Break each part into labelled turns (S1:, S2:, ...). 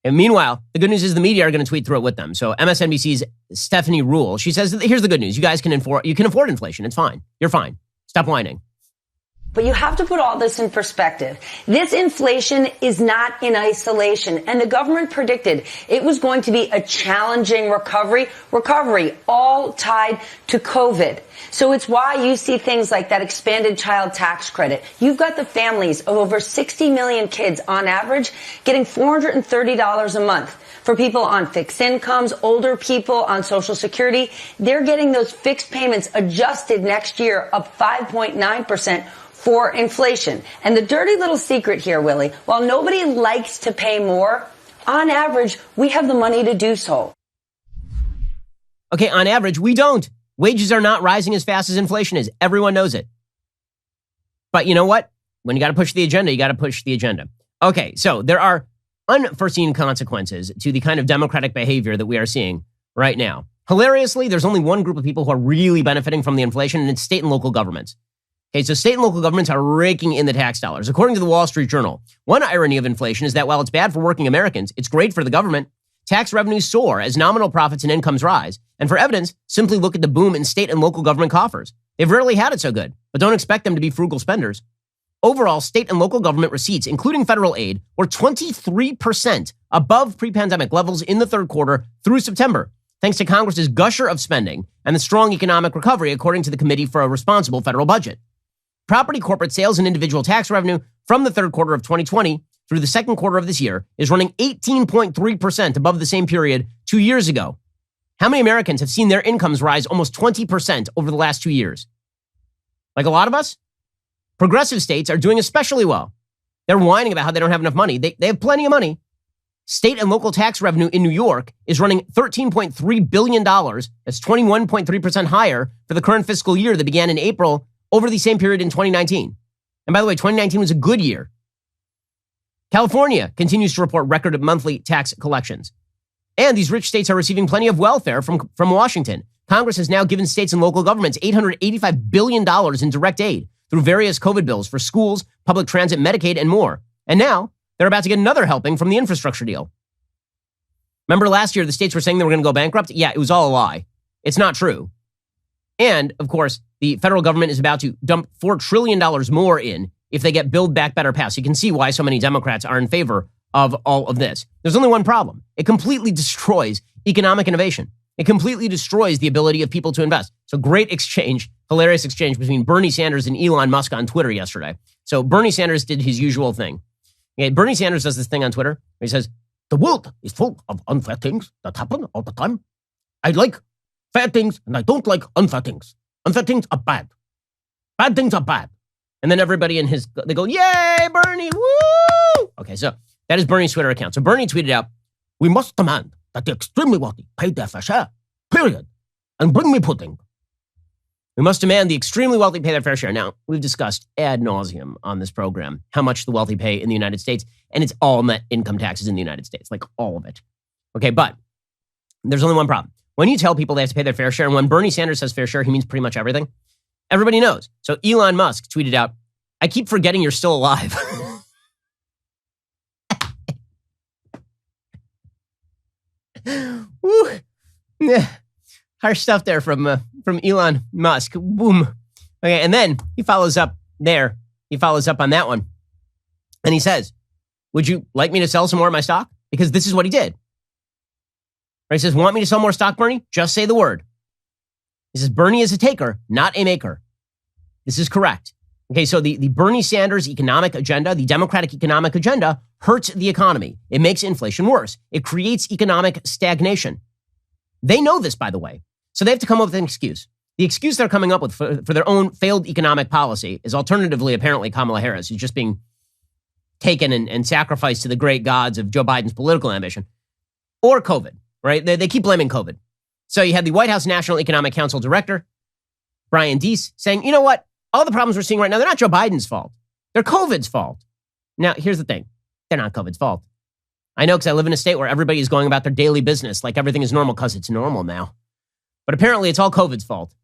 S1: And meanwhile, the good news is the media are going to tweet through it with them. So MSNBC's Stephanie Rule, she says, here's the good news. You guys can afford inflation. It's fine. You're fine. Stop whining.
S2: But you have to put all this in perspective. This inflation is not in isolation, and the government predicted it was going to be a challenging recovery all tied to COVID. So it's why you see things like that expanded child tax credit. You've got the families of over 60 million kids on average getting $430 a month. For people on fixed incomes, older people on Social Security, they're getting those fixed payments adjusted next year up 5.9%. For inflation. And the dirty little secret here, Willie, while nobody likes to pay more, on average, we have the money to do so.
S1: Okay, on average, we don't. Wages are not rising as fast as inflation is. Everyone knows it. But you know what? When you got to push the agenda, you got to push the agenda. Okay, so there are unforeseen consequences to the kind of democratic behavior that we are seeing right now. Hilariously, there's only one group of people who are really benefiting from the inflation, and it's state and local governments. Okay, so state and local governments are raking in the tax dollars. According to the Wall Street Journal, one irony of inflation is that while it's bad for working Americans, it's great for the government. Tax revenues soar as nominal profits and incomes rise. And for evidence, simply look at the boom in state and local government coffers. They've rarely had it so good, but don't expect them to be frugal spenders. Overall, state and local government receipts, including federal aid, were 23% above pre-pandemic levels in the third quarter through September, thanks to Congress's gusher of spending and the strong economic recovery, according to the Committee for a Responsible Federal Budget. Property, corporate sales, and individual tax revenue from the third quarter of 2020 through the second quarter of this year is running 18.3% above the same period 2 years ago. How many Americans have seen their incomes rise almost 20% over the last 2 years? Like a lot of us? Progressive states are doing especially well. They're whining about how they don't have enough money. They have plenty of money. State and local tax revenue in New York is running $13.3 billion. That's 21.3% higher for the current fiscal year that began in April over the same period in 2019. And by the way, 2019 was a good year. California continues to report record monthly tax collections. And these rich states are receiving plenty of welfare from Washington. Congress has now given states and local governments $885 billion in direct aid through various COVID bills for schools, public transit, Medicaid, and more. And now they're about to get another helping from the infrastructure deal. Remember last year, the states were saying they were going to go bankrupt? Yeah, it was all a lie. It's not true. And, of course, the federal government is about to dump $4 trillion more in if they get Build Back Better passed. You can see why so many Democrats are in favor of all of this. There's only one problem. It completely destroys economic innovation. It completely destroys the ability of people to invest. So great exchange, hilarious exchange between Bernie Sanders and Elon Musk on Twitter yesterday. So Bernie Sanders did his usual thing. Okay, Bernie Sanders does this thing on Twitter where he says, the world is full of unfair things that happen all the time. I like fair things, and I don't like unfair things. Unfair things are bad. Bad things are bad. And then everybody they go, yay, Bernie, woo! Okay, so that is Bernie's Twitter account. So Bernie tweeted out, we must demand that the extremely wealthy pay their fair share, period, and bring me pudding. We must demand the extremely wealthy pay their fair share. Now, we've discussed ad nauseum on this program how much the wealthy pay in the United States, and it's all net income taxes in the United States, like all of it. Okay, but there's only one problem. When you tell people they have to pay their fair share, and when Bernie Sanders says fair share, he means pretty much everything. Everybody knows. So Elon Musk tweeted out, I keep forgetting you're still alive. Woo. Yeah. Harsh stuff there from Elon Musk. Boom. Okay, and then he follows up there. He follows up on that one. And he says, would you like me to sell some more of my stock? Because this is what he did. Right? He says, want me to sell more stock, Bernie? Just say the word. He says, Bernie is a taker, not a maker. This is correct. Okay, so the Bernie Sanders economic agenda, the Democratic economic agenda, hurts the economy. It makes inflation worse. It creates economic stagnation. They know this, by the way. So they have to come up with an excuse. The excuse they're coming up with for their own failed economic policy is alternatively, apparently, Kamala Harris, who's just being taken and sacrificed to the great gods of Joe Biden's political ambition, or COVID, right? They keep blaming COVID. So you had the White House National Economic Council Director, Brian Deese, saying, you know what? All the problems we're seeing right now, they're not Joe Biden's fault. They're COVID's fault. Now, here's the thing. They're not COVID's fault. I know because I live in a state where everybody is going about their daily business like everything is normal because it's normal now. But apparently it's all COVID's fault.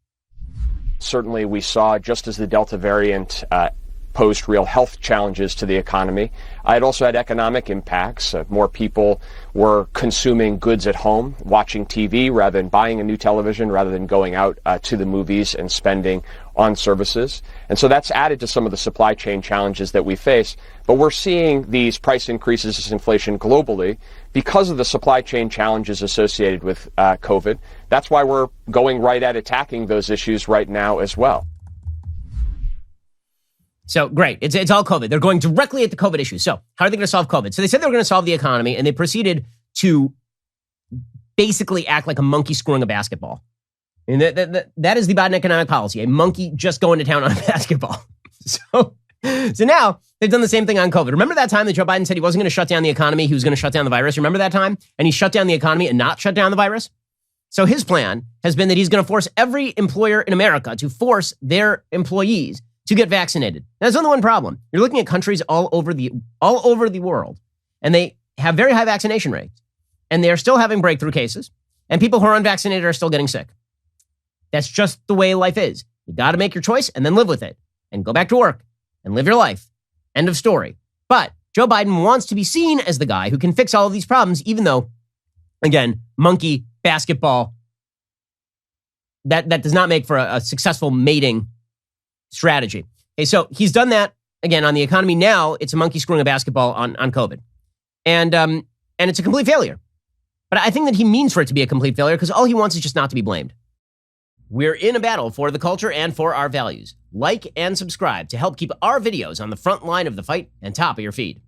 S3: Certainly we saw, just as the Delta variant posed real health challenges to the economy. It also had economic impacts. More people were consuming goods at home, watching TV rather than buying a new television, rather than going out to the movies and spending on services. And so that's added to some of the supply chain challenges that we face. But we're seeing these price increases, this inflation globally because of the supply chain challenges associated with COVID. That's why we're going right at attacking those issues right now as well.
S1: So great. It's all COVID. They're going directly at the COVID issue. So how are they going to solve COVID? So they said they were going to solve the economy, and they proceeded to basically act like a monkey screwing a basketball. And that is the Biden economic policy, a monkey just going to town on a basketball. So now they've done the same thing on COVID. Remember that time that Joe Biden said he wasn't going to shut down the economy, he was going to shut down the virus? Remember that time? And he shut down the economy and not shut down the virus? So his plan has been that he's going to force every employer in America to force their employees to get vaccinated. Now, there's only one problem. You're looking at countries all over the world, and they have very high vaccination rates, and they are still having breakthrough cases, and people who are unvaccinated are still getting sick. That's just the way life is. You got to make your choice and then live with it and go back to work and live your life. End of story. But Joe Biden wants to be seen as the guy who can fix all of these problems, even though, again, monkey, basketball, that does not make for a successful mating strategy. Okay, so he's done that again on the economy. Now it's a monkey screwing a basketball on COVID. And it's a complete failure. But I think that he means for it to be a complete failure because all he wants is just not to be blamed. We're in a battle for the culture and for our values. Like and subscribe to help keep our videos on the front line of the fight and top of your feed.